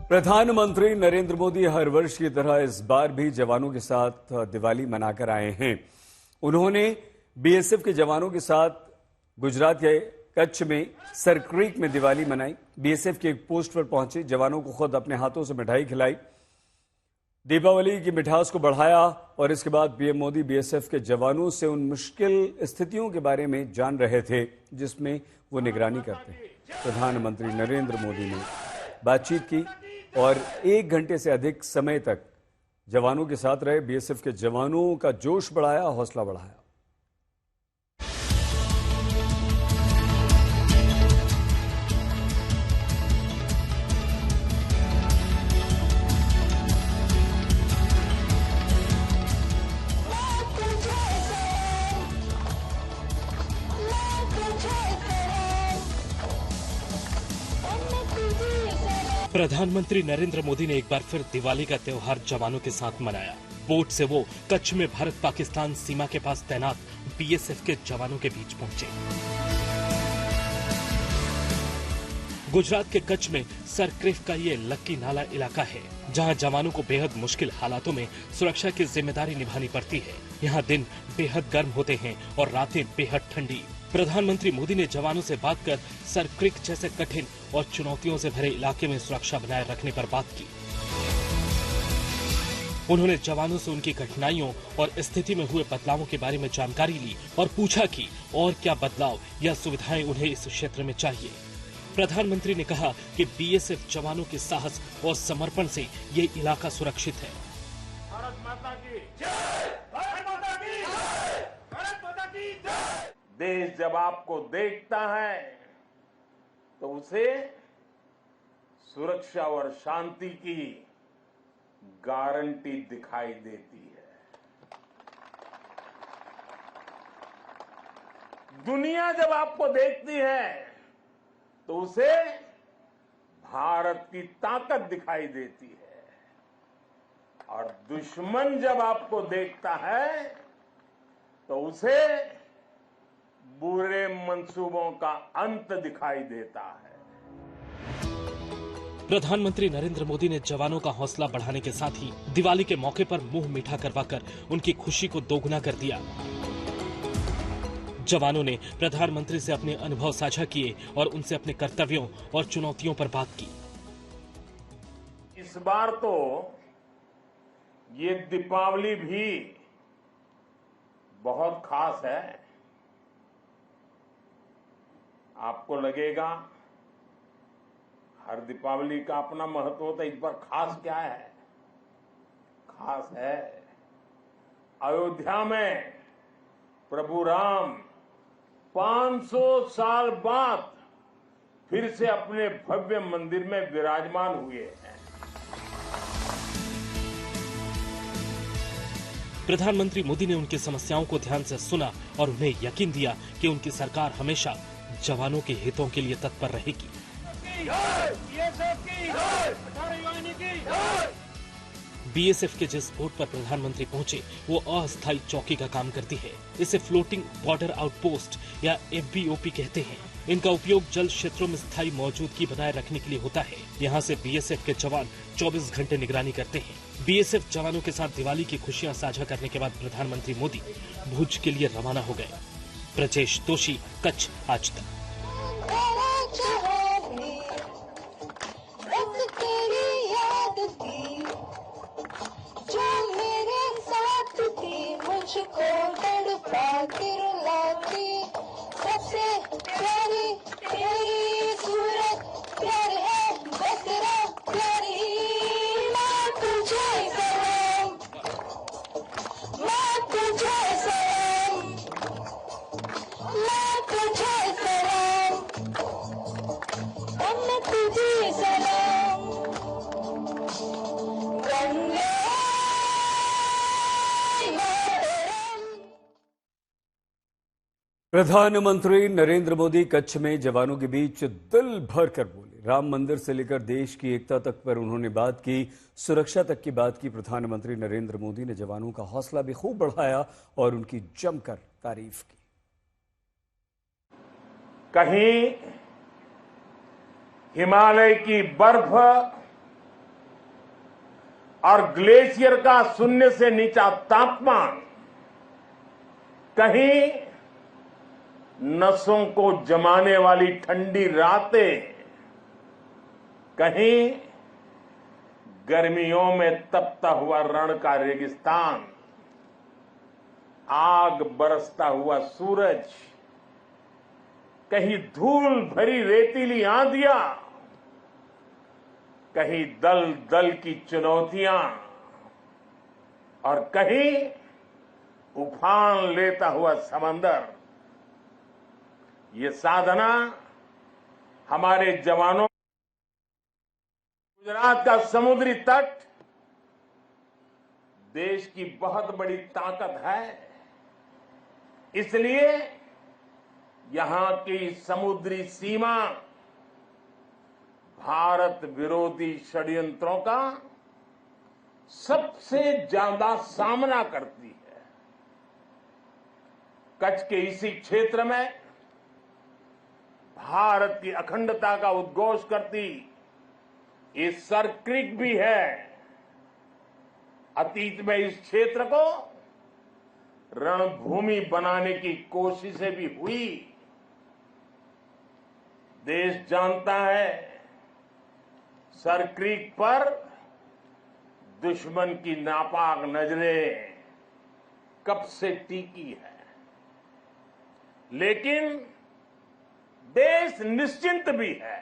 प्रधानमंत्री नरेंद्र मोदी हर वर्ष की तरह इस बार भी जवानों के साथ दिवाली मनाकर आए हैं। उन्होंने बीएसएफ के जवानों के साथ गुजरात के कच्छ में सर क्रीक में दिवाली मनाई। बीएसएफ के एक पोस्ट पर पहुंचे जवानों को खुद अपने हाथों से मिठाई खिलाई, दीपावली की मिठास को बढ़ाया और इसके बाद पीएम मोदी बीएसएफ के जवानों से उन मुश्किल स्थितियों के बारे में जान रहे थे जिसमें वो निगरानी करते हैं। प्रधानमंत्री नरेंद्र मोदी ने बातचीत की और 1 घंटे से अधिक समय तक जवानों के साथ रहे। बीएसएफ के जवानों का जोश बढ़ाया, हौसला बढ़ाया। प्रधानमंत्री नरेंद्र मोदी ने एक बार फिर दिवाली का त्योहार जवानों के साथ मनाया। बोट से वो कच्छ में भारत पाकिस्तान सीमा के पास तैनात बीएसएफ के जवानों के बीच पहुंचे। गुजरात के कच्छ में सर क्रीक का ये लक्की नाला इलाका है, जहां जवानों को बेहद मुश्किल हालातों में सुरक्षा की जिम्मेदारी निभानी पड़ती है। यहाँ दिन बेहद गर्म होते हैं और रातें बेहद ठंडी। प्रधानमंत्री मोदी ने जवानों से बात कर सर क्रीक जैसे कठिन और चुनौतियों से भरे इलाके में सुरक्षा बनाए रखने पर बात की। उन्होंने जवानों से उनकी कठिनाइयों और स्थिति में हुए बदलावों के बारे में जानकारी ली और पूछा कि और क्या बदलाव या सुविधाएं उन्हें इस क्षेत्र में चाहिए। प्रधानमंत्री ने कहा कि बीएसएफ जवानों के साहस और समर्पण से ये इलाका सुरक्षित है। भारत माता की जय! भारत माता की जय! भारत माता की जय! देश जब आपको देखता है तो उसे सुरक्षा और शांति की गारंटी दिखाई देती है। दुनिया जब आपको देखती है तो उसे भारत की ताकत दिखाई देती है और दुश्मन जब आपको देखता है तो उसे बुरे मंसूबों का अंत दिखाई देता है। प्रधानमंत्री नरेंद्र मोदी ने जवानों का हौसला बढ़ाने के साथ ही दिवाली के मौके पर मुंह मीठा करवाकर उनकी खुशी को दोगुना कर दिया। जवानों ने प्रधानमंत्री से अपने अनुभव साझा किए और उनसे अपने कर्तव्यों और चुनौतियों पर बात की। इस बार तो ये दीपावली भी बहुत खास है। आपको लगेगा हर दीपावली का अपना महत्व होता है, इस बार खास क्या है? खास है अयोध्या में प्रभु राम 500 साल बाद फिर से अपने भव्य मंदिर में विराजमान हुए हैं। प्रधानमंत्री मोदी ने उनकी समस्याओं को ध्यान से सुना और उन्हें यकीन दिया कि उनकी सरकार हमेशा जवानों के हितों के लिए तत्पर रहेगी। बीएसएफ के जिस बोट पर प्रधानमंत्री पहुंचे वो अस्थायी चौकी का काम करती है। इसे फ्लोटिंग बॉर्डर आउटपोस्ट या एफबीओपी कहते हैं। इनका उपयोग जल क्षेत्रों में स्थायी मौजूदगी बनाए रखने के लिए होता है। यहाँ से बीएसएफ के जवान 24 घंटे निगरानी करते हैं। बीएसएफ जवानों के साथ दिवाली की खुशियां साझा करने के बाद प्रधानमंत्री मोदी भुज के लिए रवाना हो गए। ब्रजेश दोषी, कच्छ आज तक। प्रधानमंत्री नरेंद्र मोदी कच्छ में जवानों के बीच दिल भर कर बोले। राम मंदिर से लेकर देश की एकता तक पर उन्होंने बात की, सुरक्षा तक की बात की। प्रधानमंत्री नरेंद्र मोदी ने जवानों का हौसला भी खूब बढ़ाया और उनकी जमकर तारीफ की। कहीं हिमालय की बर्फ और ग्लेशियर का शून्य से नीचा तापमान कहीं नसों को जमाने वाली ठंडी रातें, कहीं गर्मियों में तपता हुआ रण का रेगिस्तान, आग बरसता हुआ सूरज, कहीं धूल भरी रेतीली आंधियां, कहीं दल दल की चुनौतियां और कहीं उफान लेता हुआ समंदर। ये साधना हमारे जवानों, गुजरात का समुद्री तट देश की बहुत बड़ी ताकत है। इसलिए यहां की समुद्री सीमा भारत विरोधी षड्यंत्रों का सबसे ज्यादा सामना करती है। कच्छ के इसी क्षेत्र में भारत की अखंडता का उद्घोष करती ये सर क्रीक भी है। अतीत में इस क्षेत्र को रणभूमि बनाने की कोशिशें भी हुई। देश जानता है सर क्रीक पर दुश्मन की नापाक नजरें कब से टिकी है, लेकिन देश निश्चिंत भी है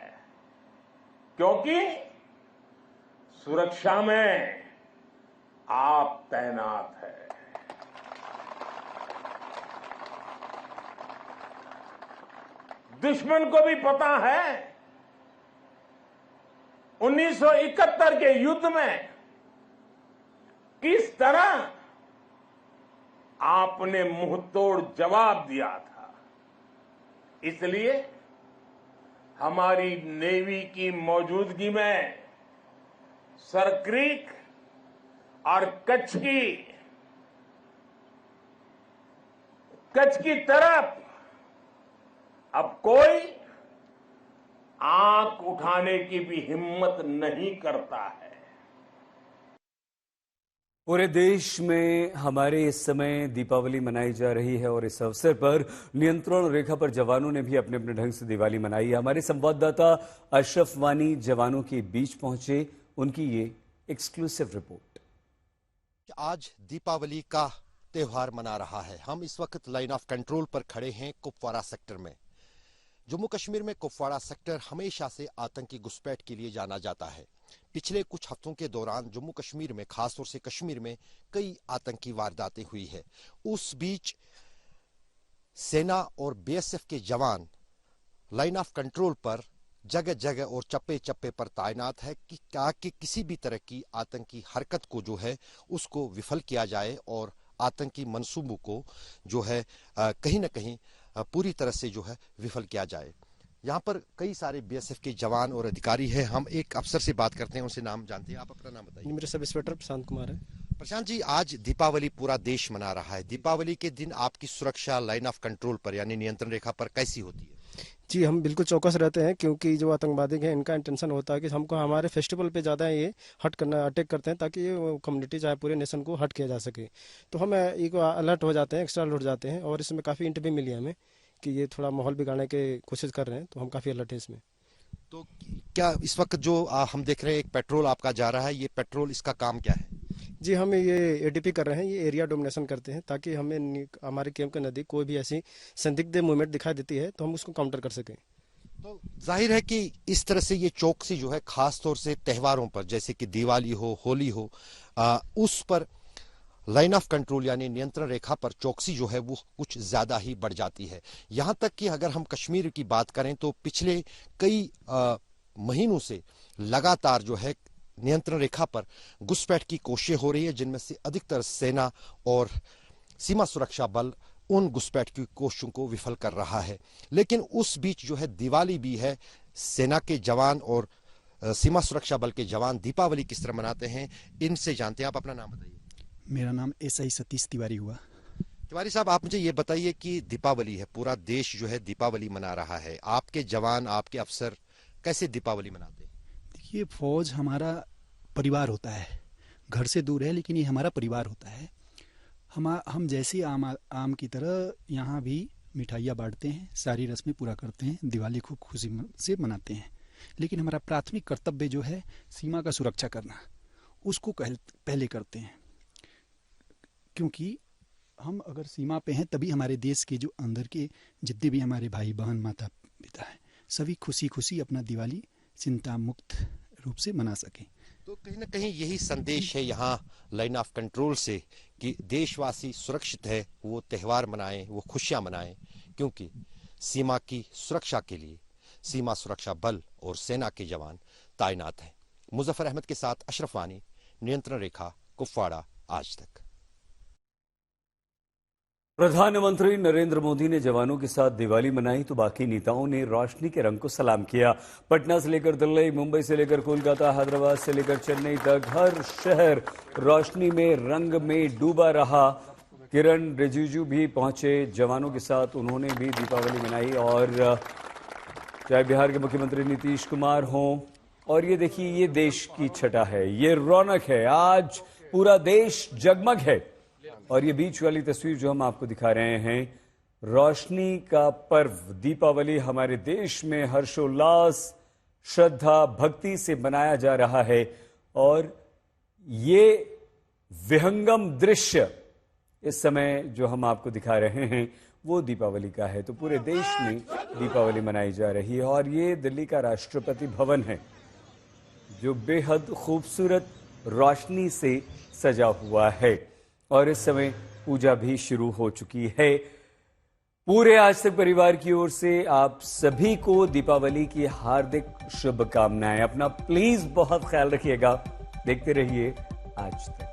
क्योंकि सुरक्षा में आप तैनात है। दुश्मन को भी पता है 1971 के युद्ध में किस तरह आपने मुंहतोड़ जवाब दिया था। इसलिए हमारी नेवी की मौजूदगी में सर क्रीक और कच्छ की तरफ अब कोई आंख उठाने की भी हिम्मत नहीं करता है। पूरे देश में हमारे इस समय दीपावली मनाई जा रही है और इस अवसर पर नियंत्रण रेखा पर जवानों ने भी अपने अपने ढंग से दिवाली मनाई है। हमारे संवाददाता अशरफ वानी जवानों के बीच पहुंचे, उनकी ये एक्सक्लूसिव रिपोर्ट। आज दीपावली का त्योहार मना रहा है। हम इस वक्त लाइन ऑफ कंट्रोल पर खड़े हैं कुपवाड़ा सेक्टर में। जम्मू कश्मीर में कुपवाड़ा सेक्टर हमेशा से आतंकी घुसपैठ के लिए जाना जाता है। पिछले कुछ हफ्तों के दौरान जम्मू कश्मीर में, खासतौर से कश्मीर में कई आतंकी वारदातें हुई है। उस बीच सेना और बीएसएफ के जवान लाइन ऑफ कंट्रोल पर जगह जगह और चप्पे चप्पे पर तैनात है कि ताकि किसी भी तरह की आतंकी हरकत को जो है उसको विफल किया जाए और आतंकी मंसूबों को जो है कहीं ना कहीं पूरी तरह से जो है विफल किया जाए। यहाँ पर कई सारे बीएसएफ के जवान और अधिकारी हैं। हम एक अफसर से बात करते हैं, उनसे नाम जानते हैं। आप अपना नाम बताइए। मेरे सब इंस्पेक्टर प्रशांत कुमार है। प्रशांत जी, आज दीपावली पूरा देश मना रहा है। दीपावली के दिन आपकी सुरक्षा लाइन ऑफ कंट्रोल पर यानी नियंत्रण रेखा पर कैसी होती है? जी, हम बिल्कुल चौकस रहते हैं क्योंकि जो आतंकवादी हैं इनका इंटेंशन होता है कि हमको हमारे फेस्टिवल पे ज़्यादा ये अटैक करते हैं ताकि ये कम्युनिटी चाहे पूरे नेशन को हट किया जा सके। तो हम एक अलर्ट हो जाते हैं, एक्स्ट्रा अलर्ट हो जाते हैं और इसमें काफ़ी इंट भी मिली है हमें कि ये थोड़ा माहौल बिगाड़ने की कोशिश कर रहे हैं, तो हम काफ़ी अलर्ट है इसमें। तो क्या इस वक्त जो हम देख रहे हैं एक पेट्रोल आपका जा रहा है, ये पेट्रोल इसका काम क्या है? जी, हम ये एडीपी कर रहे हैं, ये एरिया डोमिनेशन करते हैं ताकि हमें हमारे कैंप के नज़दीक कोई भी ऐसी संदिग्ध मूवमेंट दिखाई देती है तो हम उसको काउंटर कर सकें। तो जाहिर है कि इस तरह से ये चौकसी जो है खास तौर से त्योहारों पर जैसे कि दिवाली हो, होली हो, उस पर लाइन ऑफ कंट्रोल यानी नियंत्रण रेखा पर चौकसी जो है वो कुछ ज्यादा ही बढ़ जाती है। यहां तक कि अगर हम कश्मीर की बात करें तो पिछले कई महीनों से लगातार जो है नियंत्रण रेखा पर घुसपैठ की कोशिशें हो रही है, जिनमें से अधिकतर सेना और सीमा सुरक्षा बल उन घुसपैठ की कोशिशों को विफल कर रहा है। लेकिन उस बीच जो है दिवाली भी है। सेना के जवान और सीमा सुरक्षा बल के जवान दीपावली किस तरह मनाते हैं, इनसे जानते हैं। आप अपना नाम बताइए। मेरा नाम एसआई सतीश तिवारी हुआ। तिवारी साहब, आप मुझे ये बताइए कि दीपावली है, पूरा देश जो है दीपावली मना रहा है, आपके जवान, आपके अफसर कैसे दीपावली मनाते हैं? देखिए, फौज हमारा परिवार होता है घर से दूर है, लेकिन ये हमारा परिवार होता है। हम जैसे आम की तरह यहाँ भी मिठाइयाँ बांटते हैं, सारी रस्में पूरा करते हैं, दिवाली खूब खुशी से मनाते हैं। लेकिन हमारा प्राथमिक कर्तव्य जो है सीमा का सुरक्षा करना, उसको पहले करते हैं, क्योंकि हम अगर सीमा पे हैं तभी हमारे देश के जो अंदर के जितने भी हमारे भाई बहन माता पिता हैं सभी खुशी खुशी अपना दिवाली चिंता मुक्त रूप से मना सकें। तो कहीं ना कहीं यही संदेश है यहाँ लाइन ऑफ कंट्रोल से कि देशवासी सुरक्षित है, वो त्यौहार मनाएं, वो खुशियां मनाएं, क्योंकि सीमा की सुरक्षा के लिए सीमा सुरक्षा बल और सेना के जवान तैनात हैं। मुजफ्फर अहमद के साथ अशरफ वानी, नियंत्रण रेखा, कुपवाड़ा, आज तक। प्रधानमंत्री नरेंद्र मोदी ने जवानों के साथ दिवाली मनाई तो बाकी नेताओं ने रोशनी के रंग को सलाम किया। पटना से लेकर दिल्ली, मुंबई से लेकर कोलकाता, हैदराबाद से लेकर चेन्नई तक हर शहर रोशनी में रंग में डूबा रहा। किरण रिजिजू भी पहुंचे जवानों के साथ, उन्होंने भी दीपावली मनाई। और चाहे बिहार के मुख्यमंत्री नीतीश कुमार हों, और ये देखिए ये देश की छटा है, ये रौनक है, आज पूरा देश जगमग है। और ये बीच वाली तस्वीर जो हम आपको दिखा रहे हैं, रोशनी का पर्व दीपावली हमारे देश में हर्षोल्लास, श्रद्धा, भक्ति से मनाया जा रहा है। और ये विहंगम दृश्य इस समय जो हम आपको दिखा रहे हैं वो दीपावली का है। तो पूरे देश में दीपावली मनाई जा रही है। और ये दिल्ली का राष्ट्रपति भवन है जो बेहद खूबसूरत रोशनी से सजा हुआ है। और इस समय पूजा भी शुरू हो चुकी है। पूरे आज तक परिवार की ओर से आप सभी को दीपावली की हार्दिक शुभकामनाएं। अपना प्लीज बहुत ख्याल रखिएगा। देखते रहिए आज तक।